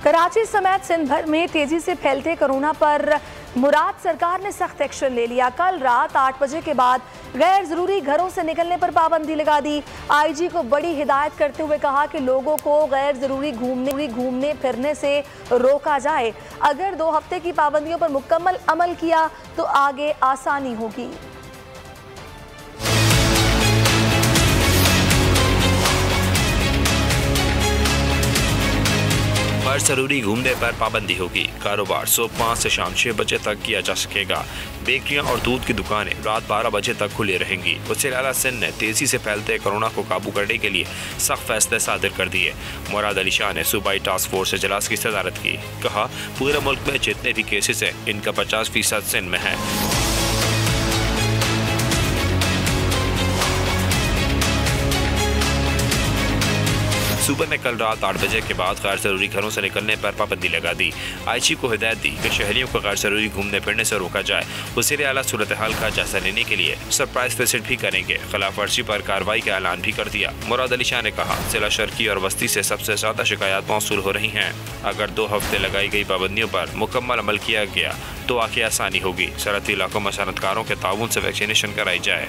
कराची समेत सिंध भर में तेजी से फैलते कोरोना पर मुराद सरकार ने सख्त एक्शन ले लिया। कल रात 8 बजे के बाद गैर जरूरी घरों से निकलने पर पाबंदी लगा दी। आईजी को बड़ी हिदायत करते हुए कहा कि लोगों को गैर जरूरी घूमने फिरने से रोका जाए। अगर 2 हफ्ते की पाबंदियों पर मुकम्मल अमल किया तो आगे आसानी होगी। गैर जरूरी घूमने पर पाबंदी होगी। कारोबार सुबह 5 से शाम 6 बजे तक किया जा सकेगा। बेकरियां और दूध की दुकानें रात 12 बजे तक खुली रहेंगी। वज़ीर आला सिंध ने तेजी से फैलते कोरोना को काबू करने के लिए सख्त फैसले सादिर कर दिए। मुराद अली शाह ने सूबाई टास्क फोर्स इजलास की सदारत की। कहा, पूरे मुल्क में जितने भी केसेस हैं इनका 50% सिंध में है। सूबे में कल रात 8 बजे के बाद गैर जरूरी घरों से निकलने पर पाबंदी लगा दी। आईजी को हिदायत दी कि शहरियों को गैर जरूरी घूमने फिरने से रोका जाए। वज़ीर आला सूरत हाल का जायजा लेने के लिए सरप्राइज विजिट भी करेंगे। खिलाफ वर्जी पर कार्रवाई का ऐलान भी कर दिया। मुराद अली शाह ने कहा, जिला शर्की और बस्ती से सबसे ज्यादा शिकायत मौसूल हो रही हैं। अगर 2 हफ्ते लगाई गई पाबंदियों पर मुकम्मल अमल किया गया तो आगे आसानी होगी। सरहदी इलाकों में सनतकारों के ताउन से वैक्सीनेशन कराई जाए।